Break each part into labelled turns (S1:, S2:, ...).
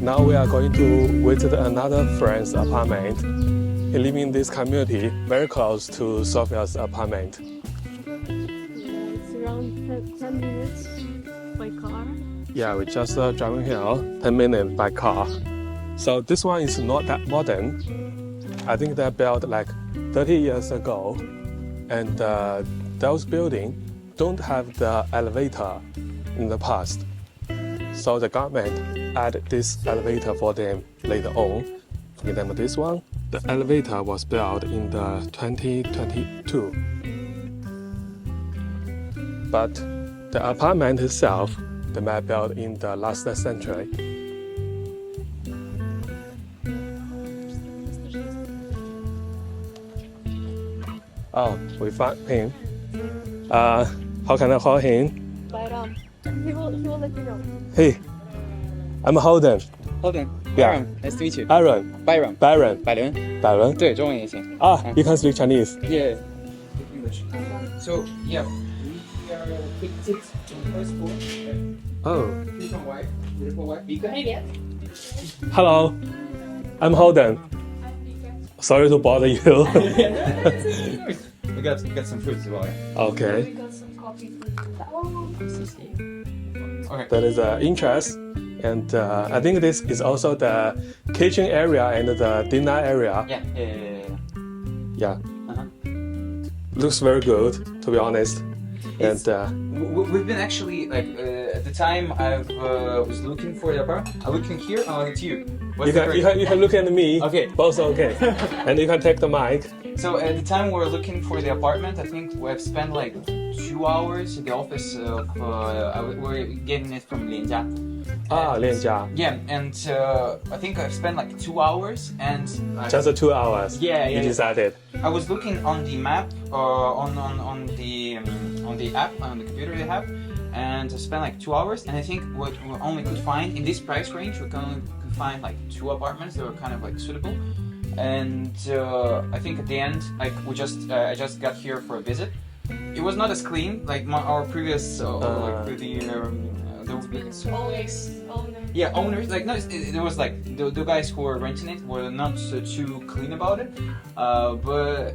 S1: Now we are going to visit another friend's apartment. He lives in this community very close to Sophia's apartment.
S2: It's around 10 minutes by car.
S1: Yeah, we just driving here 10 minutes by car. So this one is not that modern. I think they built like 30 years ago. And those buildings don't have the elevator in the past. So the government added this elevator for them later on. For example, this one, the elevator was built in the 2022. But the apartment itself, they were built in the last century. Oh, we found him. How can I call him?
S2: Bayram. He will let you know.
S1: Hey, I'm Holden.
S3: Holden.
S1: Yeah.
S3: Byron. Nice to meet you.
S1: Aaron.
S3: Byron.
S1: Byron.
S3: 百伦。
S1: 百伦.
S3: 对，中文也行。
S1: You can speak Chinese.
S3: Yeah. English. So yeah, we are fixed in the first floor.
S1: Oh.
S3: Beautiful wife. Beautiful wife. Vika.
S1: Hello. I'm Holden. Sorry to bother you.
S3: We got some fruits as well.
S1: Okay.
S2: We got some coffee.
S3: Okay.
S1: That is interest. And I think this is also the kitchen area and the dinner area.
S3: Yeah.
S1: Yeah.
S3: Uh-huh.
S1: Looks very good, to be honest.
S3: It's-
S1: And
S3: We've been actually like at the time I was looking for the apartment. I'm looking here. I'm looking to you. What's the correct-
S1: you can look at me.
S3: Okay.
S1: Both okay. And you can take the mic.
S3: So at the time we were looking for the apartment, I think we've spent like 2 hours in the office of, we're getting it from Lianjia.
S1: 练家.
S3: Yeah, and I think I've spent like 2 hours and
S1: Just 2 hours.
S3: Yeah,
S1: You
S3: yeah.
S1: decided.
S3: I was looking on the map, on the app, on the computer they have, and I spent like 2 hours, and I think what we only could find in this price range, we could find like 2 apartments that were kind of like suitable. And I think at the end, like I just got here for a visit. It was not as clean like our previous like
S2: It's always owner.
S3: yeah, owners, like, no, it was like the guys who were renting it were not too clean about it. But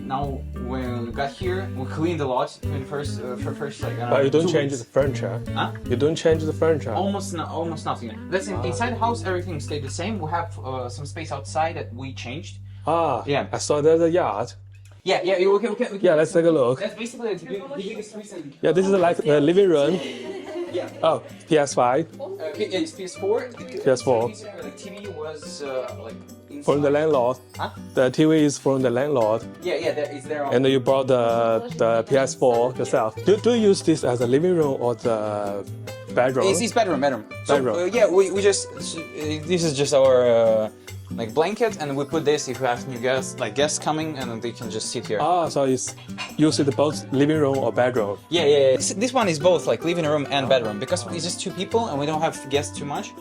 S3: now when we got here, we cleaned a lot in the first like.
S1: But you don't
S3: 2
S1: change
S3: weeks.
S1: the furniture.
S3: Huh?
S1: You don't change the furniture.
S3: Almost nothing. That's inside the house, everything stayed the same. We have some space outside that we changed.
S1: Yeah.
S3: Yeah.
S1: I saw there's a yard.
S3: Yeah, okay.
S1: Yeah, let's take a look.
S3: That's basically the biggest reason.
S1: Yeah, this is like the living room.
S3: Yeah.
S1: Oh, PS5
S3: It's PS4.
S1: PS4.
S3: The TV was like inside.
S1: from the landlord.
S3: Huh?
S1: The TV is from the landlord,
S3: Yeah, it's there.
S1: and you brought the PS4 yourself. Do you use this as a living room or the bedroom?
S3: It's bedroom. So
S1: Bedroom.
S3: yeah, we just this is just our like blanket, and we put this if we have new guests coming, and they can just sit here.
S1: So it's use it both living room or bedroom.
S3: Yeah. This one is both like living room and bedroom because it's just 2 people and we don't have guests too much.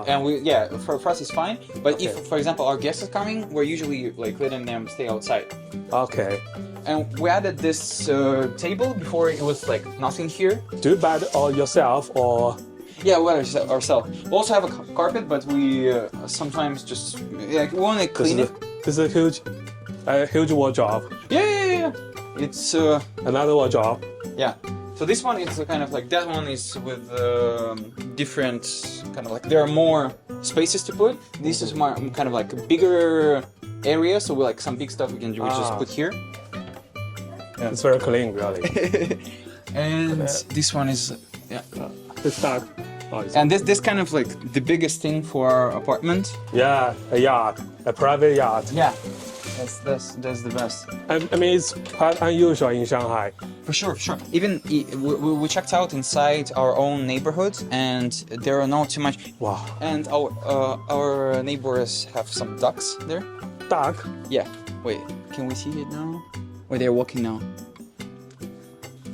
S3: And for us it's fine. But if, for example, our guests are coming, we're usually like letting them stay outside.
S1: Okay.
S3: And we added this table before it was like nothing here.
S1: Do you buy it all yourself or?
S3: Yeah, we ourselves. We also have a carpet, but we sometimes just we want to clean it.
S1: This is a huge wardrobe.
S3: Yeah. It's
S1: Another wardrobe.
S3: yeah. So this one is kind of like that one is with different kind of like there are more spaces to put. This is more kind of like a bigger area, so we like some big stuff we can just put here.
S1: Yeah. It's very clean, really.
S3: And this one is
S1: It's dark.
S3: and this kind of like the biggest thing for our apartment.
S1: Yeah, a yard, a private yard.
S3: Yeah, that's the best.
S1: I mean, it's quite unusual in Shanghai.
S3: For sure. Even we checked out inside our own neighborhood, and there are not too much.
S1: Wow.
S3: And our neighbors have some ducks there.
S1: Duck?
S3: Yeah. Wait, can we see it now? Wait, they're walking now.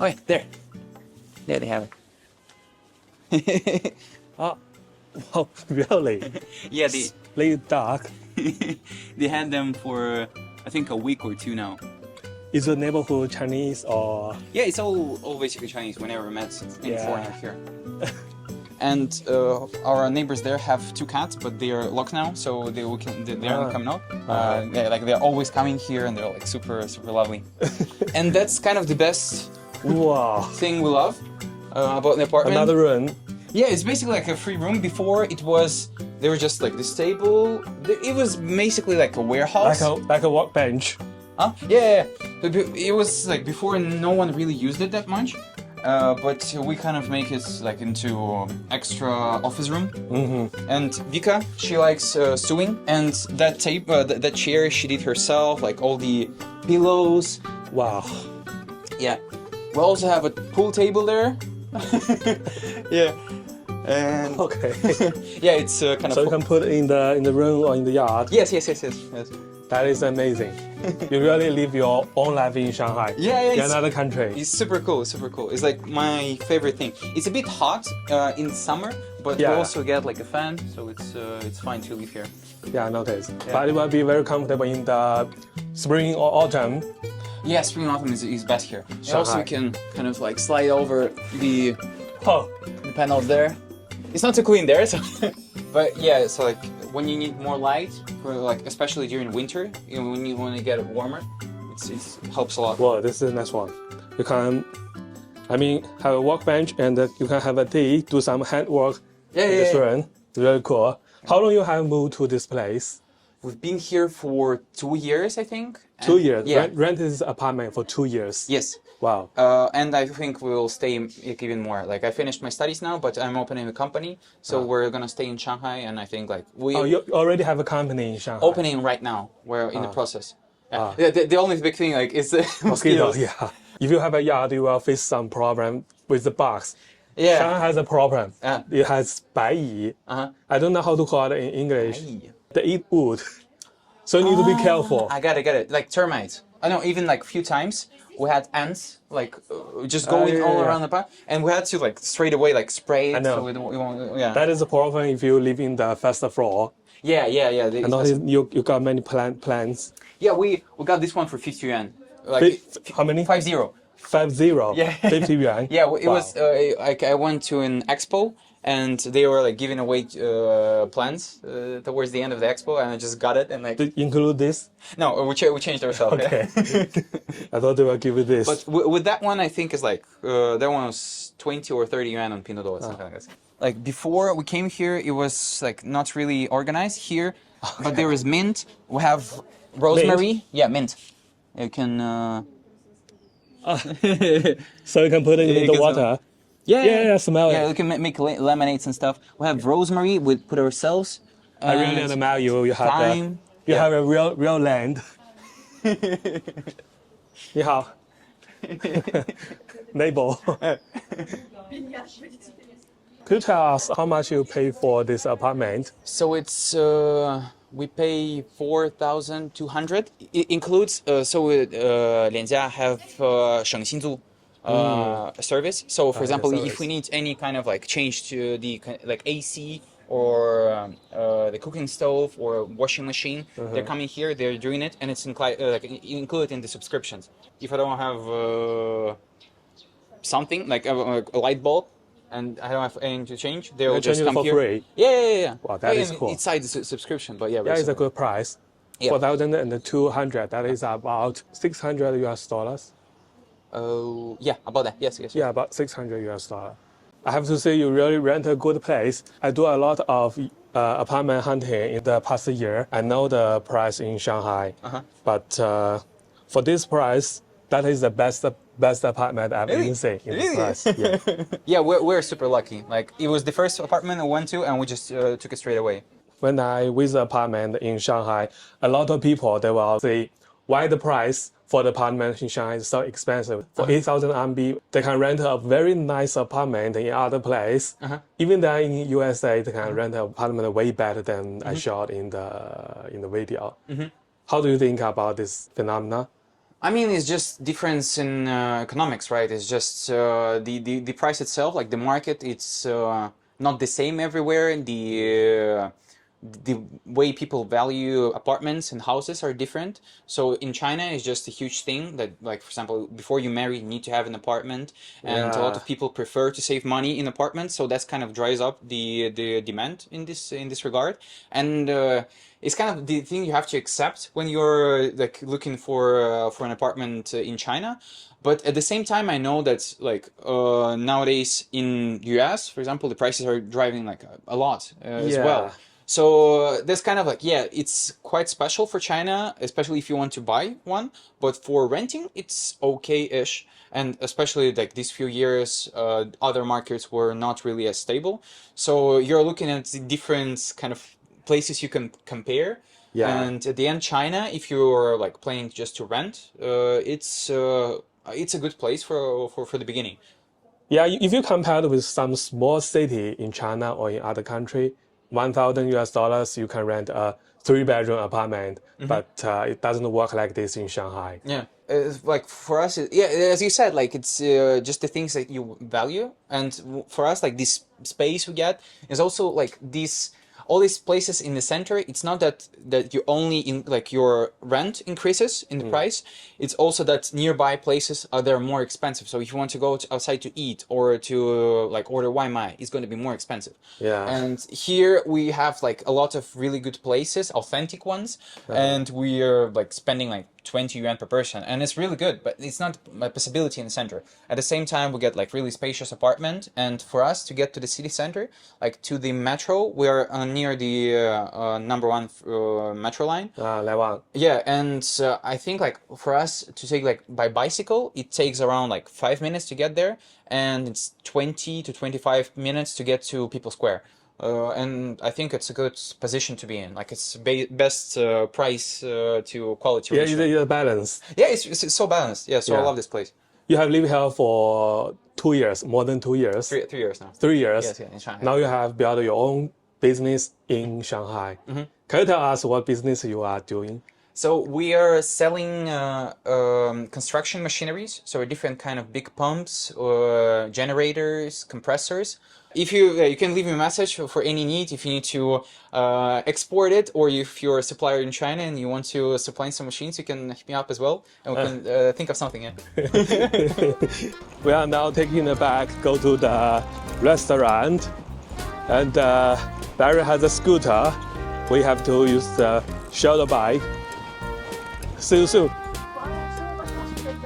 S3: Oh yeah, there. There they have it.
S1: Oh, wow, really?
S3: Yeah, the
S1: Late duck.
S3: They had them for I think a week or two now.
S1: Is the neighborhood Chinese or?
S3: Yeah, it's all basically Chinese. We never met any
S1: Yeah.
S3: foreigner here. And our neighbors there have 2 cats, but they are locked now, so they aren't coming out. They're always coming here, and they're like super lovely. And that's kind of the best
S1: Wow.
S3: thing we love about the apartment.
S1: Another room.
S3: Yeah, it's basically like a free room. Before they were just like this table. It was basically like a warehouse.
S1: Like a workbench.
S3: Huh? Yeah. It was like before no one really used it that much. But we kind of make it like into extra office room. And Vika, she likes sewing, and that chair she did herself, like all the pillows.
S1: Wow.
S3: Yeah. We also have a pool table there. Yeah. And
S1: Okay.
S3: yeah, it's kind of.
S1: So you can put it in the room or in the yard.
S3: Yes.
S1: That is amazing. You really live your own life in Shanghai.
S3: Yeah,
S1: in another country.
S3: It's super cool. It's like my favorite thing. It's a bit hot in summer, but we
S1: Yeah.
S3: also get like a fan, so it's fine to live here.
S1: Yeah, I noticed.
S3: Yeah.
S1: But it will be very comfortable in the spring or autumn.
S3: Yeah, spring and autumn is best here. And
S1: Shanghai.
S3: also, we can kind of like slide over the
S1: Oh,
S3: panels there. It's not too clean there, so. But yeah, so like when you need more light, for like especially during winter, when you want to get it warmer, it helps a lot.
S1: wow, this is a nice one. You can, have a workbench and you can have a tea, do some handwork
S3: Yeah,
S1: in
S3: yeah,
S1: this
S3: yeah.
S1: room. Very cool. How long you have moved to this place?
S3: We've been here for 2 years, I think.
S1: 2 years.
S3: Yeah.
S1: Rent this apartment for 2 years.
S3: Yes.
S1: Wow.
S3: And I think we'll stay even more. Like I finished my studies now, but I'm opening a company, so we're gonna stay in Shanghai. And I think like
S1: Oh, you already have a company in Shanghai.
S3: opening right now. We're in the process. Yeah. The only big thing like is the mosquitoes.
S1: Yeah. If you have a yard, you will face some problem with the bugs.
S3: Yeah.
S1: Shanghai has a problem.
S3: Yeah.
S1: It has 白蚁. I don't know how to call it in English.
S3: 白蚁.
S1: They eat wood. So you need to be careful.
S3: I get it. Like termites. I know. Even like few times we had ants like just going all around the park, and we had to like straight away like spray it.
S1: I know.
S3: So we won't, yeah.
S1: That is a problem if you live in the first floor.
S3: Yeah.
S1: I noticed you got many plants.
S3: Yeah, we got this one for 50 yuan. Like
S1: How many?
S3: 50.
S1: 50.
S3: Yeah.
S1: 50 yuan.
S3: Yeah, it
S1: Wow.
S3: was like I went to an expo and they were like giving away plants towards the end of the expo, and I just got it and like
S1: To include this?
S3: no, we changed ourselves.
S1: Okay.
S3: Yeah.
S1: I thought they will give you this.
S3: But with that one, I think is like that one was 20 or 30 yuan on Pinot or something like that. Like before we came here, it was like not really organized here, but there is mint. We have rosemary.
S1: Mint?
S3: Yeah, mint. You can.
S1: So you can put it
S3: You
S1: in the
S3: can
S1: water.
S3: Yeah,
S1: smell
S3: Yeah,
S1: it.
S3: we can make lemonades and stuff. We have rosemary. We put ourselves.
S1: I really admire you. You have
S3: thyme.
S1: you
S3: Yeah.
S1: have a real land. 你好 Neighbor. Could you tell us how much you pay for this apartment?
S3: So it's we pay 4,200. It includes Lian Jia have 省新租 service. So for example,
S1: service.
S3: if we need any kind of like change to the like AC or the cooking stove or washing machine, they're coming here, they're doing it, and it's included in the subscriptions. If I don't have something like a light bulb, and I don't have anything to change, they'll
S1: They
S3: just
S1: change it
S3: come
S1: for
S3: here.
S1: free?
S3: Yeah.
S1: Wow, that is
S3: And
S1: cool.
S3: It's side subscription, but yeah.
S1: Yeah, it's a good price.
S3: Yeah.
S1: 4,200. That is about 600 US dollars.
S3: Oh, yeah, about that. Yes.
S1: Yeah, about 600 US dollar. I have to say, you really rent a good place. I do a lot of apartment hunting in the past year. I know the price in Shanghai, but for this price, that is the best apartment I've
S3: Really?
S1: ever seen in this
S3: Really?
S1: price. Yeah.
S3: Yeah, we're super lucky. Like it was the first apartment I went to, and we just took it straight away.
S1: When I visit apartment in Shanghai, a lot of people they will say why the price for the apartment in Shanghai is so expensive. For 8,000 RMB, they can rent a very nice apartment in other place. Even there in USA, they can rent an apartment way better than I shot in the video. How do you think about this phenomena?
S3: I mean, it's just difference in economics, right? It's just the price itself, like the market, it's not the same everywhere. the way people value apartments and houses are different. So in China, it's just a huge thing that, like, for example, before you marry, you need to have an apartment, and a lot of people prefer to save money in apartments. So that's kind of dries up the demand in this regard, and it's kind of the thing you have to accept when you're like looking for an apartment in China. But at the same time, I know that like nowadays in US, for example, the prices are driving like a lot as well. So that's kind of like, yeah, it's quite special for China, especially if you want to buy one. But for renting, it's okay-ish. And especially like these few years, other markets were not really as stable. So you're looking at the different kind of places you can compare.
S1: Yeah.
S3: And at the end, China, if you're like planning just to rent, it's a good place for the beginning.
S1: Yeah, if you compare it with some small city in China or in other country, $1,000 you can rent a 3-bedroom apartment, but it doesn't work like this in Shanghai.
S3: Yeah, like for us, yeah, as you said, like it's just the things that you value, and for us, like this space we get is also like this. All these places in the center, it's not that you only in like your rent increases in the price. It's also that nearby places they're more expensive. So if you want to go outside to eat or to like order Waimai, it's going to be more expensive.
S1: Yeah.
S3: And here we have like a lot of really good places, authentic ones, and we are like spending like 20 yuan per person, and it's really good, but it's not a possibility in the center. At the same time, we get like really spacious apartment, and for us to get to the city center, like to the metro, we are near the #1 metro line.
S1: Line 1.
S3: Yeah, and I think like for us to take like by bicycle, it takes around like 5 minutes to get there, and it's 20 to 25 minutes to get to People Square. And I think it's a good position to be in. Like it's best price to quality
S1: Yeah,
S3: ratio.
S1: it's a balance.
S3: Yeah, it's so balanced. Yeah, so I
S1: Yeah.
S3: love this place.
S1: You have lived here for 2 years, more than 2 years.
S3: 3 years now.
S1: 3 years.
S3: Yes, yeah, in Shanghai.
S1: Now you have built your own business in Shanghai. Can you tell us what business you are doing?
S3: So we are selling construction machineries, so different kind of big pumps, generators, compressors. If you can leave me a message for any need, if you need to export it, or if you're a supplier in China and you want to supply some machines, you can hit me up as well, and we can think of something. Yeah.
S1: We are now taking the bag, go to the restaurant, and Barry has a scooter. We have to use the shuttle bike. See you soon.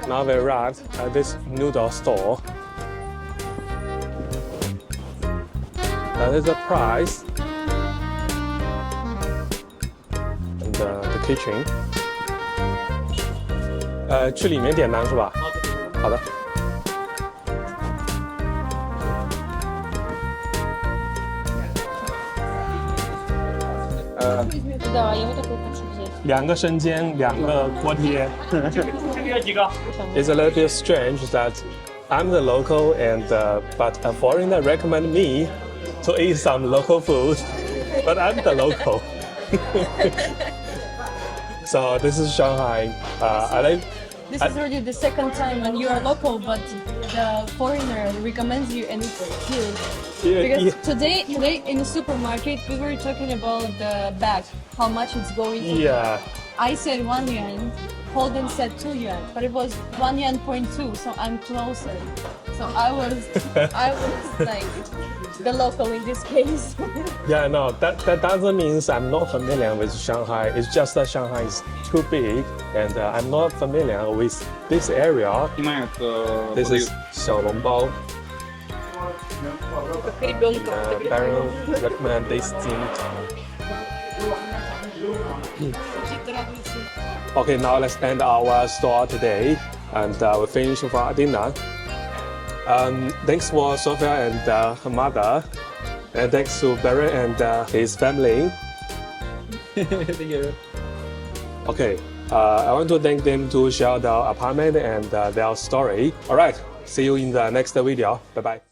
S1: Now we arrived at this noodle store. That is the price and the kitchen. 去里面点单是吧？好的。
S2: Да, я вот такой хочу взять.
S1: 2个生煎，2个锅贴。It's a little bit strange that I'm the local and but a foreigner recommend me to eat some local food, but I'm the local. So this is Shanghai. I like.
S2: This is already the second time when you are local, but the foreigner recommends you and it's good. Because today in the supermarket we were talking about the bag, how much it's going to.
S1: Yeah.
S2: I said 1 yuan, Holden said 2 yuan, but it was 1 yuan point 2, so I'm closer. So I was like the local in this case.
S1: Yeah, no, that doesn't mean I'm not familiar with Shanghai. It's just that Shanghai is too big, and I'm not familiar with this area. This is 小笼包. Bayram recommend this thing. Okay, now let's end our store today, and we finish for our dinner. Thanks for Sophia and her mother, and thanks to Barry and his family.
S3: Thank you.
S1: Okay, I want to thank them to share their apartment and their story. All right, see you in the next video. Bye bye.